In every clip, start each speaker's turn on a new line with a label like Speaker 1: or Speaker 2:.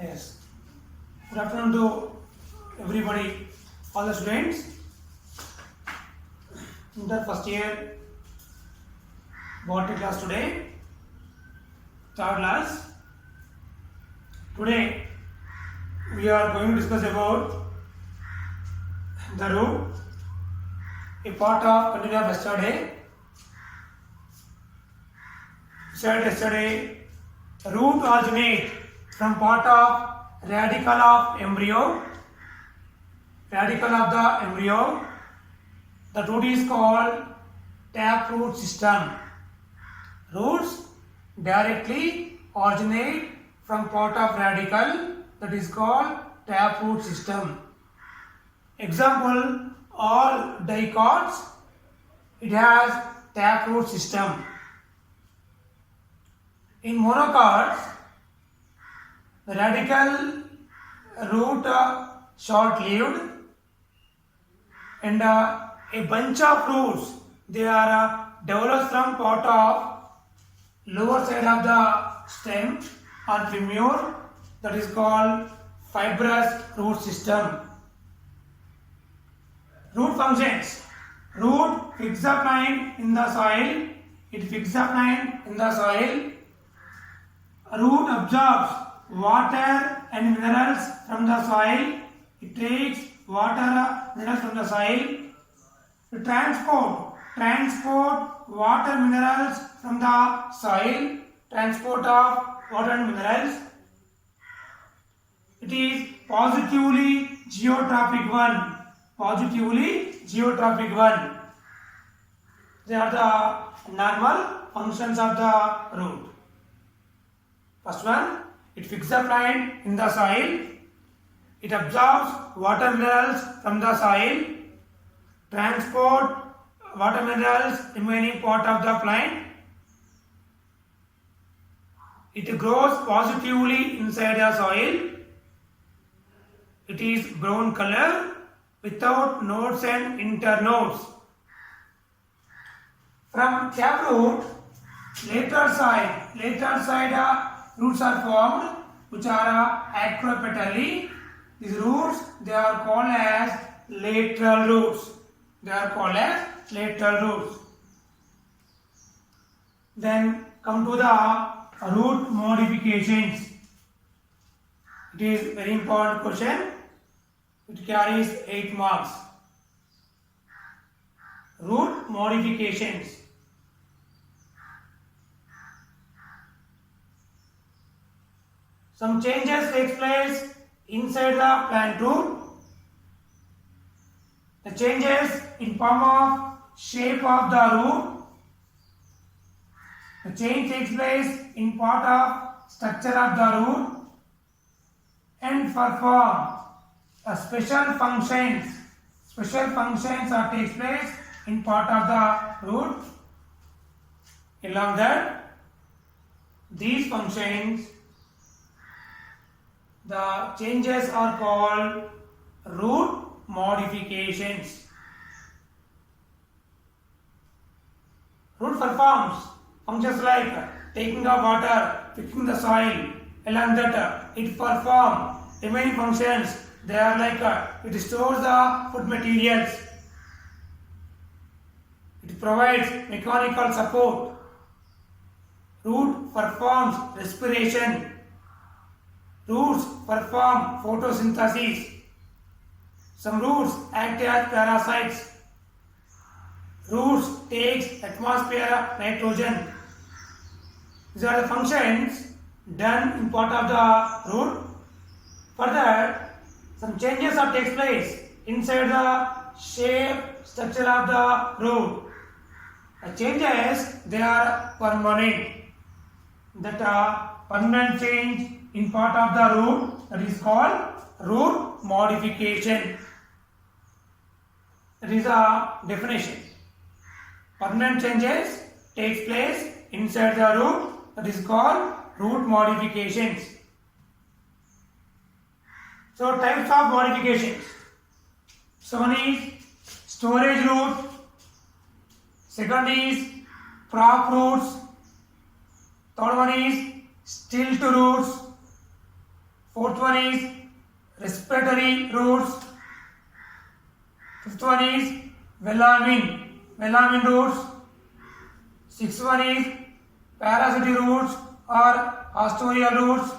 Speaker 1: Yes. Good afternoon to everybody, all the students. Inter first year botany class today, third class. Today we are going to discuss about the root, a part of continue of yesterday. Said yesterday, root originate from part of radical of embryo. Radical of the embryo. The root is called taproot system. Roots directly originate from part of radical, that is called taproot system. Example, all dicots, it has taproot system. In monocots, the radical root short-lived, and a bunch of roots, they are developed from part of lower side of the stem or femur, that is called fibrous root system. Root functions. Root fixes the plant in the soil. It fixes the plant in the soil. Root absorbs water and minerals from the soil. It takes water minerals from the soil. To transport water minerals from the soil. Transport of water and minerals. It is positively geotrophic one. Positively geotrophic one. They are the normal functions of the root. First one, it fixes the plant in the soil. It absorbs water minerals from the soil. Transport water minerals remaining part of the plant. It grows positively inside the soil. It is brown color without nodes and internodes. From taproot, lateral side roots are formed, which are acropetally. These roots, they are called as lateral roots. Then come to the root modifications. It is very important question. It carries 8 marks. Root modifications. Some changes take place inside the plant root. The changes in form of shape of the root. The change takes place in part of structure of the root and perform a special functions. Special functions are takes place in part of the root. Along that, these functions, the changes are called root modifications. Root performs functions like taking of water, fixing the soil. Along that, it performs remaining functions. They are like it stores the food materials. It provides mechanical support. Root performs respiration. Roots perform photosynthesis. Some roots act as parasites. Roots takes atmosphere nitrogen. These are the functions done in part of the root. Further, some changes are takes place inside the shape structure of the root. The changes, they are permanent. That permanent change in part of the root, that is called root modification. That is a definition. Permanent changes takes place inside the root, that is called root modifications. So types of modifications. So one is storage root, second is prop roots, third one is stilt roots, fourth one is respiratory roots. Fifth one is velamin roots. Sixth one is parasitic roots or osteoidal roots.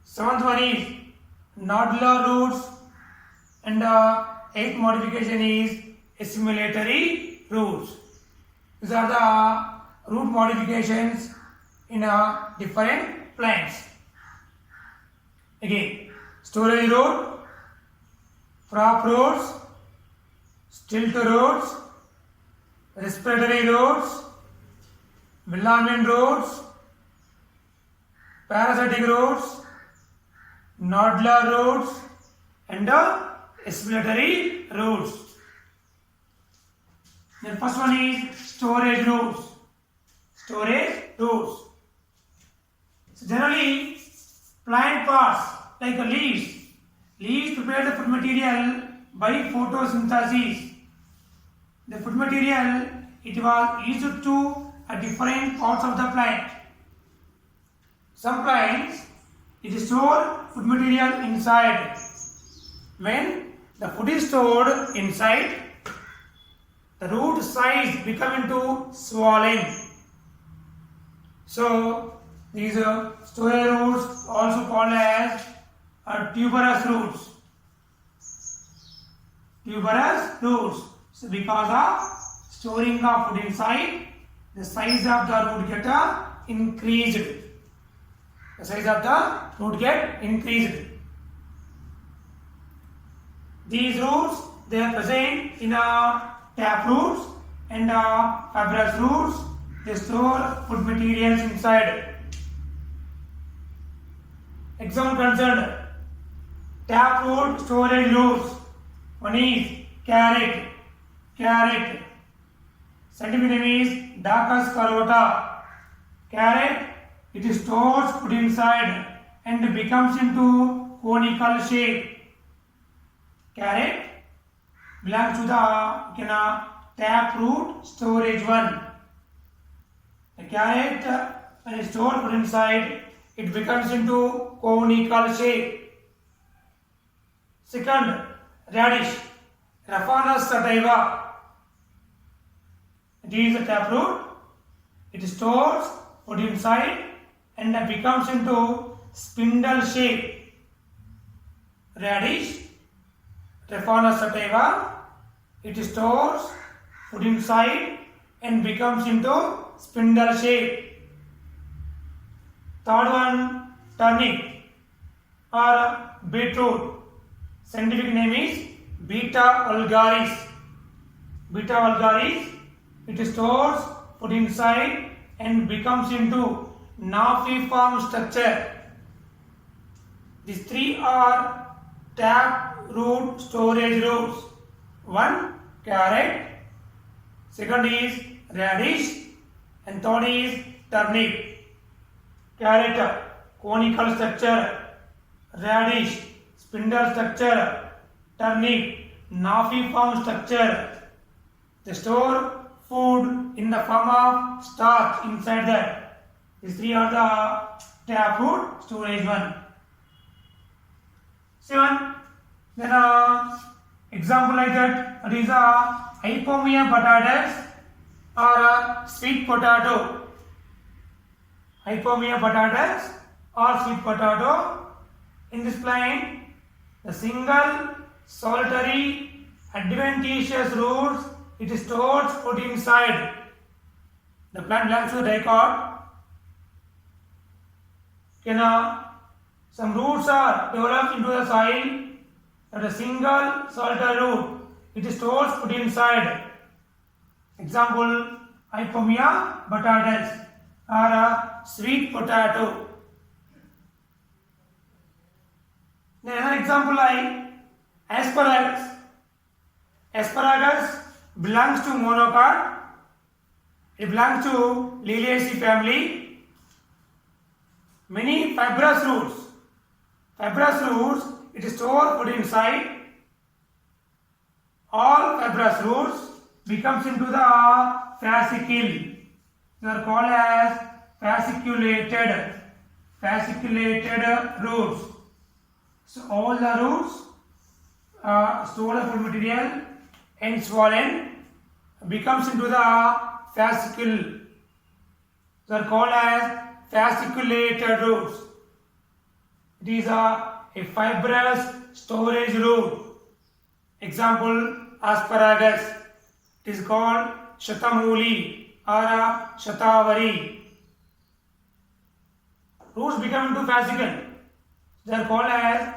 Speaker 1: Seventh one is nodular roots, and eighth modification is assimilatory roots. These are the root modifications in different plants. Again, storage root, crop roots, stilt roots, respiratory roots, velamin roots, parasitic roots, nodular roots, and assimilatory roots. The first one is storage roots. Storage roots. So generally, plant parts like leaves prepare the food material by photosynthesis. The food material, it was used to different parts of the plant. Some plants, it store food material inside. When the food is stored inside, the root size become into swollen. So these storage roots also called as tuberous roots. Tuberous roots. So because of storing of food inside, the size of the root get increased. The size of the root get increased. These roots, they are present in tap roots and fibrous roots. They store food materials inside. Example concerned, tap root storage roots. One is carrot. Scientific name is Daucus carota. Carrot, it stores food inside and becomes into conical shape. Carrot belongs to the tap root storage one. The carrot, when it stored food inside, it becomes into conical shape. Second, radish, Raphanus sativa. It is a taproot. It stores food inside and becomes into spindle shape. Radish, Raphanus sativa. It stores food inside and becomes into spindle shape. Third one, turnip or beetroot. Scientific name is Beta vulgaris. Beta vulgaris, it stores food inside and becomes into nautiform structure. These three are tap root storage roots. One, carrot. Second is radish. And third is turnip. Carrot, conical structure. Radish, spindle structure. Turnip, nautiform structure. They store food in the form of starch inside that. These three are the taproot storage one. 7. Then example like that, it is a Hypomia potatoes or a sweet potato. Hypomia potatoes or sweet potato. In this plant, the single solitary adventitious roots, it stores food inside. The plant belongs to the dicot. Some roots are developed into the soil. That a single solitary root, it stores food inside. Example, Hypomia potatoes or a sweet potato. Then another example like asparagus. Asparagus belongs to monocot. It belongs to Liliaceae family. Many fibrous roots. Fibrous roots, it stores food inside. All fibrous roots becomes into the fascicle. They are called as fasciculated. fasciculated roots. So all the roots store the food material and swollen becomes into the fascicle. They are called as fasciculated roots. It is a fibrous storage root. Example, asparagus. It is called shatamuli or shatavari. Roots become into fascicle. They are called as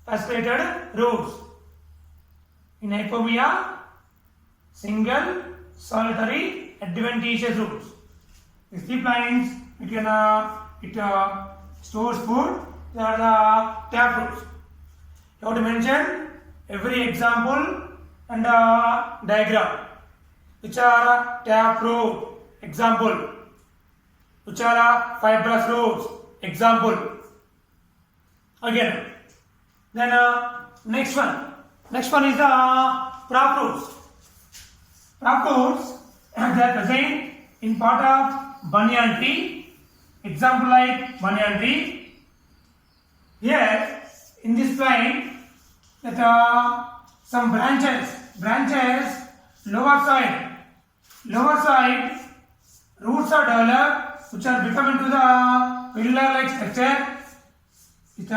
Speaker 1: fasciculated roots. In hypomia, single, solitary, adventitious roots. These 3 plants, it stores food. They are the tap roots. You have to mention every example and diagram. Which are tap root? Example. Which are fibrous roots? Example. Again. Then next one. Next one is the prop roots. Prop roots, they are present in part of banyan tree. Example like banyan tree. Here in this plant, that some branches lower side roots are developed, which are become into the pillar-like structure. It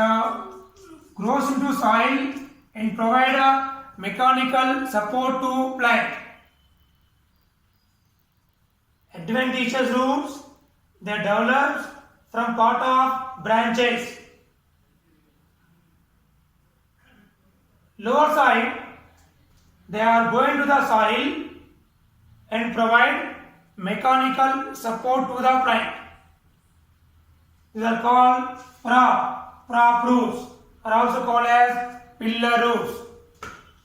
Speaker 1: grows into soil and provide a mechanical support to plant. Adventitious roots, they are developed from part of branches. Lower side, they are going to the soil and provide mechanical support to the plant. These are called prop roots, are also called as pillar roots.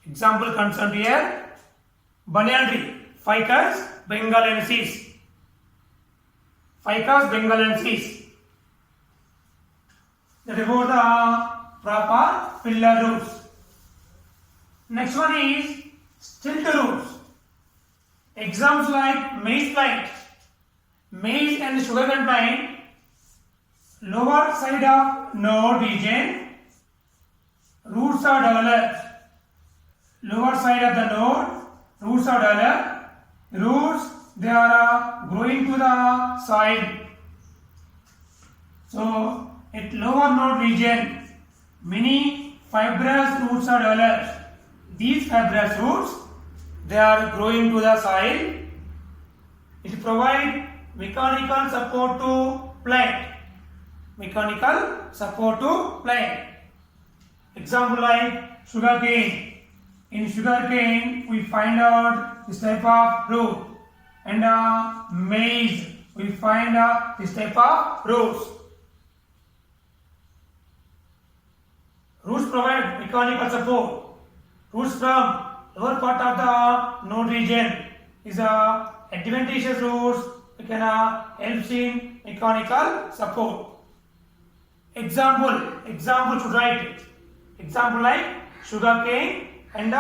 Speaker 1: Example concerned here, banyan tree, Ficus bengalensis. Ficus bengalensis. That is about the proper pillar roots. Next one is stilt roots. Examples like maize plant, maize and sugarcane plant, lower side of node region, roots are developed. Lower side of the node, roots are developed. Roots, they are growing to the soil. So, at lower node region, many fibrous roots are developed. These fibrous roots, they are growing to the soil. It provides mechanical support to plant. Mechanical support to plant. Example like sugarcane. In sugarcane, we find out this type of root. And maize, we find this type of roots. Roots provide mechanical support. Roots from lower part of the node region is adventitious roots. We can help in mechanical support. Example should write it. Example like sugarcane and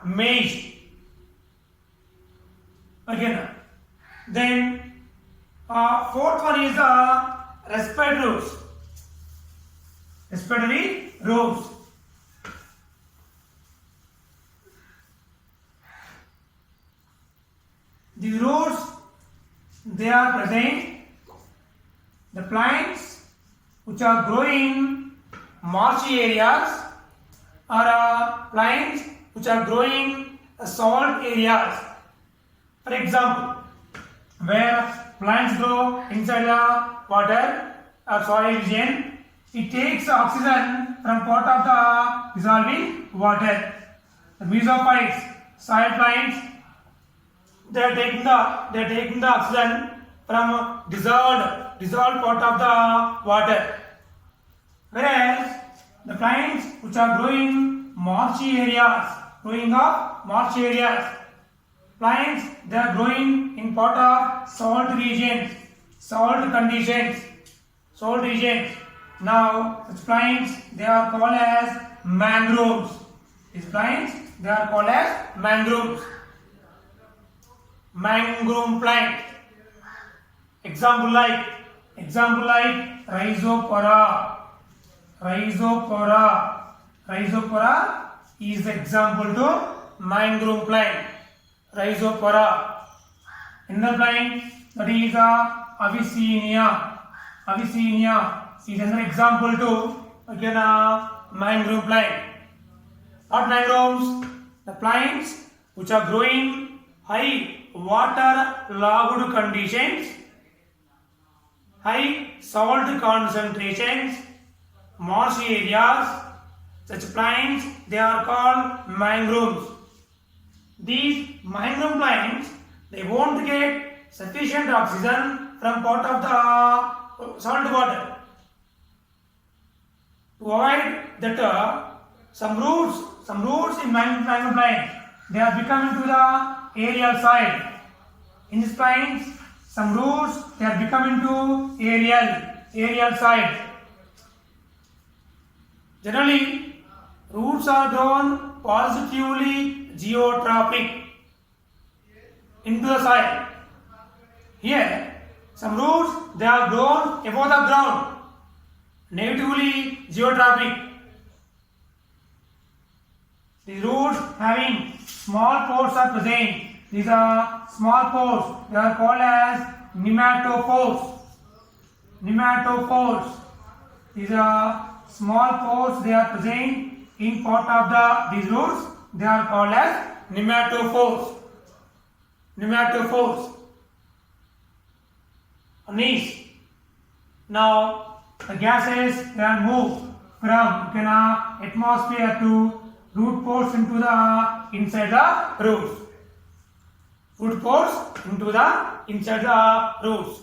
Speaker 1: maize. Again, then fourth one is respiratory roots. Respiratory roots. These roots, they are present. The plants which are growing marshy areas or plants which are growing salt areas. For example, where plants grow inside the water or soil region, it takes oxygen from part of the dissolving water. The mesophytes, soil plants, they are taking the oxygen from dissolved part of the water. Whereas the plants which are growing marshy areas, plants, they are growing in part of salt regions, salt regions. Now, such plants, they are called as mangroves. These plants, they are called as mangroves. Mangrove plant. Example like Example like Rhizopora. Rhizopora is the example to mangrove plant. Rhizopora. Another plant that is Avicennia. Avicennia is another example to again mangrove plant. What mangroves? The plants which are growing high water logged conditions, high salt concentrations, marshy areas. Such plants they are called mangroves. These mangrove plants they won't get sufficient oxygen from part of the salt water. To avoid that, some roots in mangrove plants they are becoming to the aerial soil. In this plants, some roots they are becoming to aerial soil. Generally, roots are grown positively geotrophic into the soil. Here, some roots they are grown above the ground, negatively geotrophic. These roots having small pores are present. These are small pores. They are called as nematopores. Nematopores. These are small pores. They are present in part of these roots. They are called as nematopores. Nematopores. Niche. Now the gases can move from atmosphere to root pores into the inside the roots. Root pores into the inside the roots.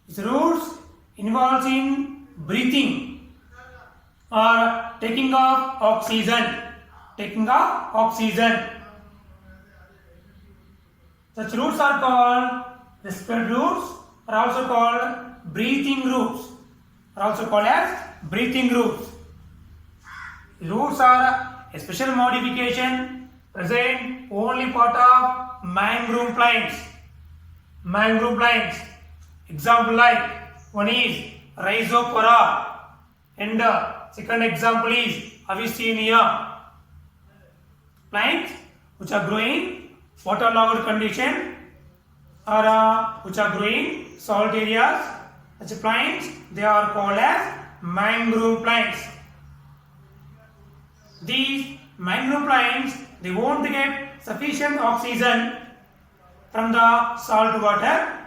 Speaker 1: These roots involves in breathing or taking of oxygen. Taking of oxygen. Such roots are called respiratory roots, are also called breathing roots. Are also called as breathing roots. Roots are a special modification present only part of mangrove plants. Mangrove plants. Example like one is Rhizopora and second example is Avicennia. Plants which are growing waterlogged condition or which are growing salt areas. Such plants they are called as mangrove plants. These mangrove plants they won't get sufficient oxygen from the salt water.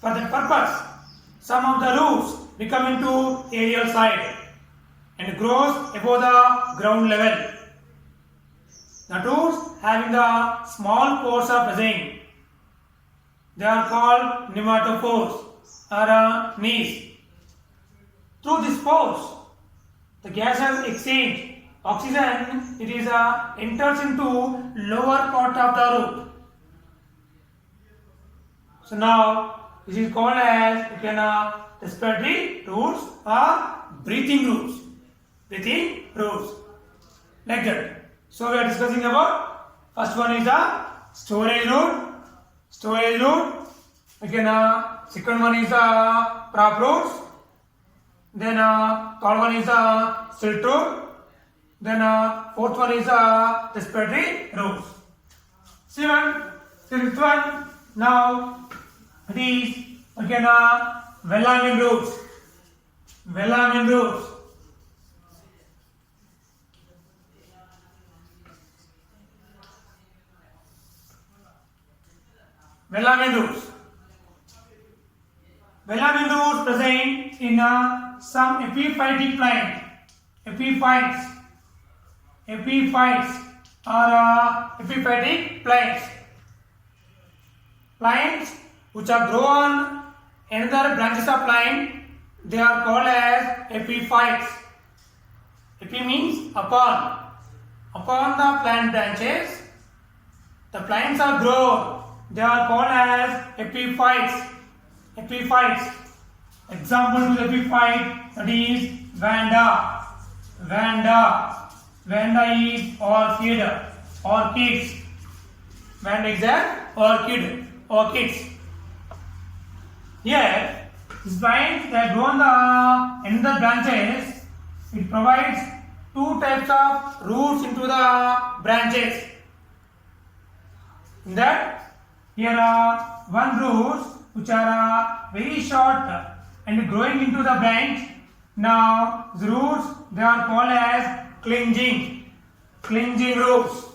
Speaker 1: For that purpose, some of the roots become into aerial soil and grows above the ground level. The roots having the small pores are present. They are called nematopores or niche. Through these pores, the gases exchange. Oxygen it is enters into lower part of the root. So now this is called as respiratory roots or breathing roots. Breathing roots. Like that. So we are discussing about first one is the storage root. Storage root. Second one is the crop roots. Then third one is the silt root. Then fourth one is respiratory roots. Fifth one. Now it is velamin roots. Velamin roots. Velamin roots. Velamin roots present in some epiphytic plant. Epiphytes. Epiphytes are epiphytic plants. Plants which are grown another branches of plant, they are called as epiphytes. Epi means upon. Upon the plant branches, the plants are grown. They are called as epiphytes. Epiphytes. Example to the epiphyte that is Vanda. Vanda. Vanda is orchid. Orchids. Vanda is an orchid. Orchids. Here These plants that grow on the end of the branches, it provides two types of roots into the branches. In that, here are one roots which are very short and growing into the branch. Now, the roots they are called as clinging roots.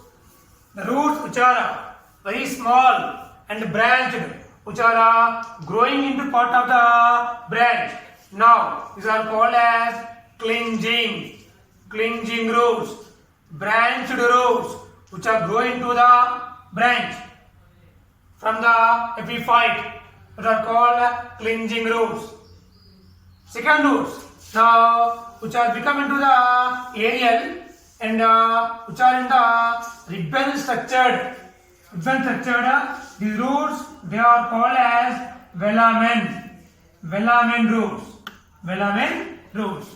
Speaker 1: The roots which are very small and branched, which are growing into part of the branch. Now, these are called as clinging roots, branched roots, which are growing to the branch from the epiphyte, which are called clinging roots. Second roots, now which are become into the aerial and which are in the ribbon structured. These roots they are called as velamen roots.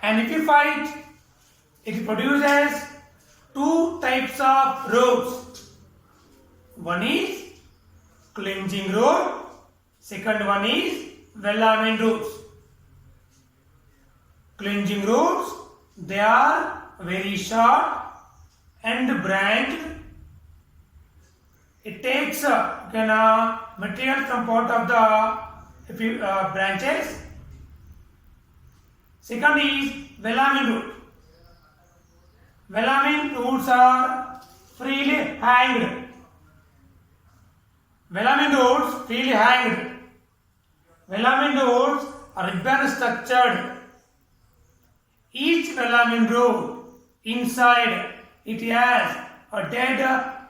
Speaker 1: And epiphyte, it produces two types of roots. One is clinging root, second one is velamen roots. Clinging roots, they are very short and branched. It takes material from part of the branches. Second is velamen root. Velamen roots are freely hanged. Velamen roots are ribbon structured. Each velamen root inside it has a dead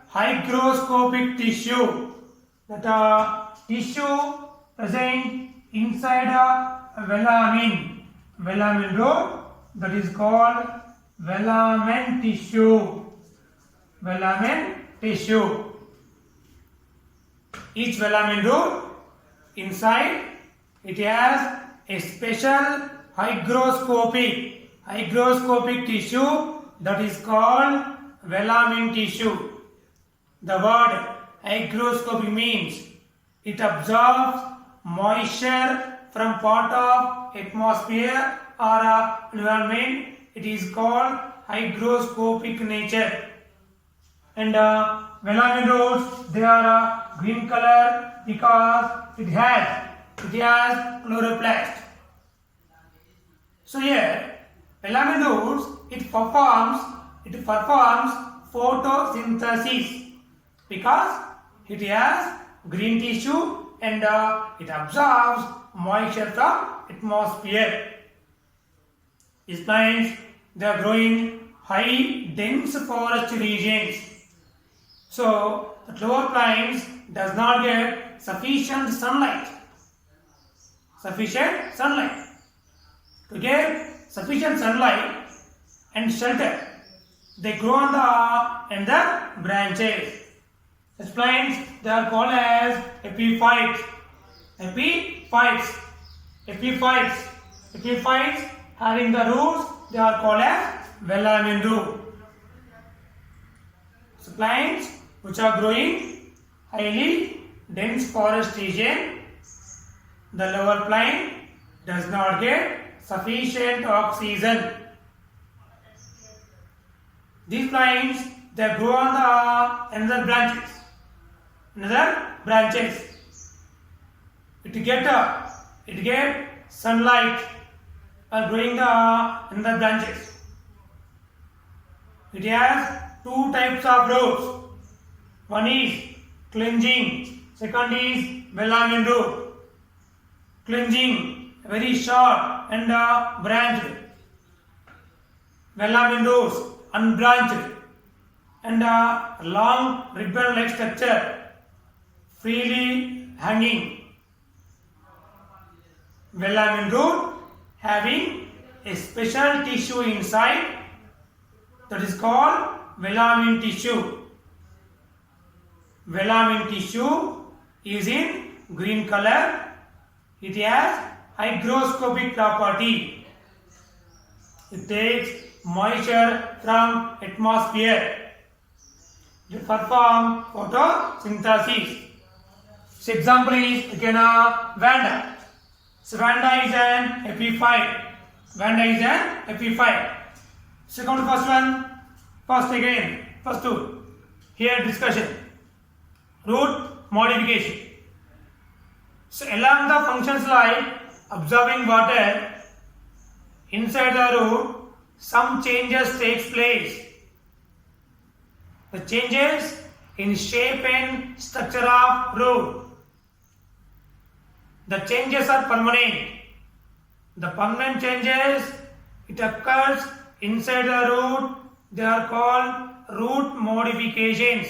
Speaker 1: hygroscopic tissue. That tissue present inside a velamen root, that is called velamen tissue. Each velamen root inside it has a special hygroscopic tissue, that is called velamen tissue. The word hygroscopic means it absorbs moisture from part of atmosphere or environment. It is called hygroscopic nature. And velamen roots, they are green color because it has chloroplast. So here, velamen roots, it performs photosynthesis because it has green tissue and it absorbs moisture from atmosphere. These plants, they are growing high dense forest regions. So the lower plants does not get sufficient sunlight. To get sufficient sunlight and shelter, they grow on the branches. Such plants, they are called as epiphytes. Epiphytes having the roots, they are called as velamen root. So plants which are growing highly dense forest region, the lower plant does not get sufficient oxygen. These plants, they grow on the another branches. It get sunlight while growing in the branches. It has two types of roots. One is clinging, second is velamen root. Clinging, very short and branched. Velamen roots, unbranched and long ribbon-like structure, freely hanging. Velamen root having a special tissue inside, that is called velamen tissue. Velamen tissue is in green color. It has hygroscopic property. It takes moisture from atmosphere to perform photosynthesis. So example is again Vanda. So Vanda is an epiphyte. Vanda is an epiphyte. So come to first one. First two. Here discussion. Root modification. So along the functions like absorbing water inside the root, some changes takes place. The changes in shape and structure of root. The changes are permanent. The permanent changes, it occurs inside the root. They are called root modifications.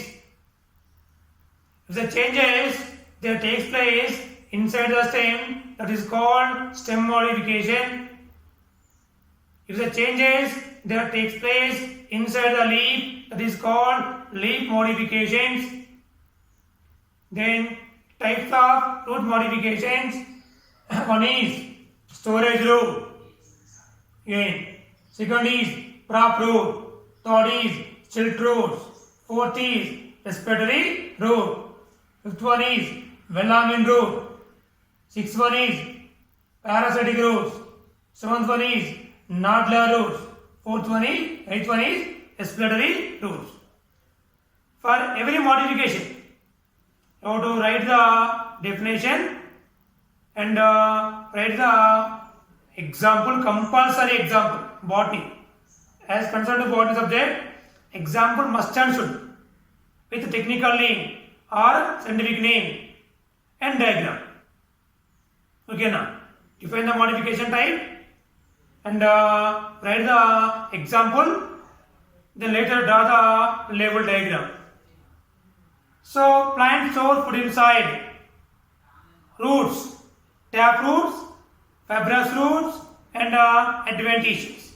Speaker 1: If the changes that takes place inside the stem, that is called stem modification. If the changes that takes place inside the leaf, that is called leaf modifications. Then types of root modifications. One is storage root. Again, second is prop root. Third is stilt root. Fourth is respiratory root. Fifth one is velamin root. Sixth one is parasitic roots. Seventh one is nodular roots. Eighth one is respiratory roots. For every modification, you have to write the definition and write the example, compulsory example, botany. As concerned to botany subject, example must and should with technical name or scientific name and diagram. Okay, now define the modification type and write the example, then later draw the label diagram. So plants store food inside. Roots, tap roots, fibrous roots and adventitious.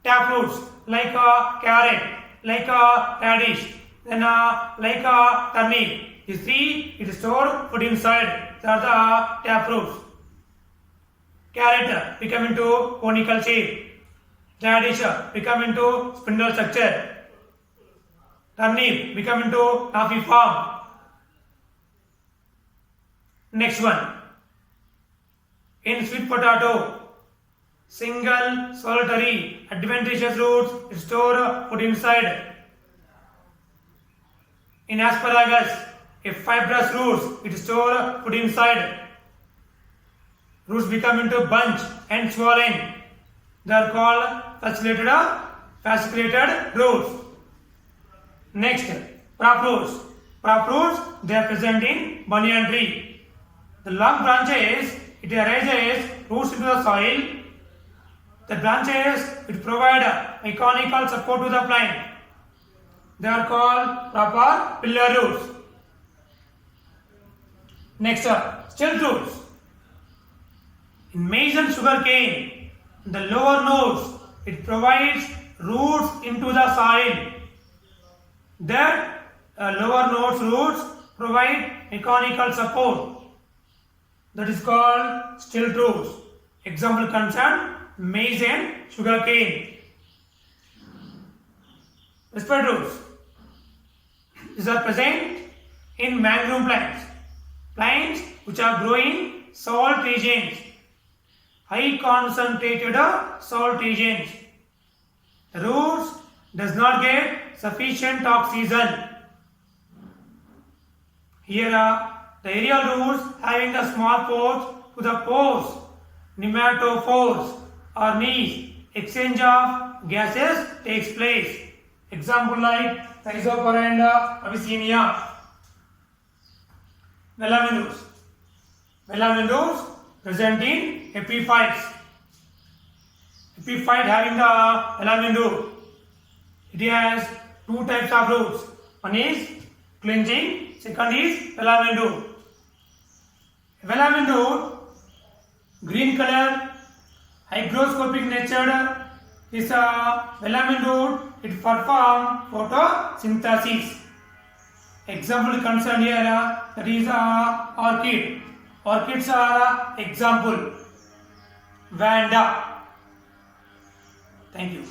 Speaker 1: Tap roots like carrot, like radish, then like turnip. You see, it store food inside. These are the tap roots. Carrot become into conical shape. Radish become into spindle structure. Turnip become into knotty form. Next one. In sweet potato, single, solitary, adventitious roots store food inside. In asparagus, a fibrous roots, it store food inside. Roots become into bunch and swollen. They are called fasciculated roots. Next, prop roots. Prop roots, they are present in banyan tree. The long branches, it arises roots into the soil. The branches, it provide mechanical support to the plant. They are called proper pillar roots. Next, stilt roots. In maize and sugar cane, the lower nodes, it provides roots into the soil. That lower nodes roots provide mechanical support. That is called stilt roots. Example concern maize and sugar cane. Respiratory roots. These are present in mangrove plants. Plants which are growing salt regions. High concentrated salt regions. The roots does not get sufficient oxygen. Here are the aerial roots having the small pores to the pores, pneumatophores or knees. Exchange of gases takes place. Example like Rhizopora and Avicennia. Velamin roots. Velamin roots present in epiphytes. Epiphyte having the velamin root. It has two types of roots. One is clinging, second is velamin root. Velamin root, green color, hygroscopic nature. This velamin root, it performs photosynthesis. Example concerned here, that is orchid. Orchids are example. Vanda. Thank you.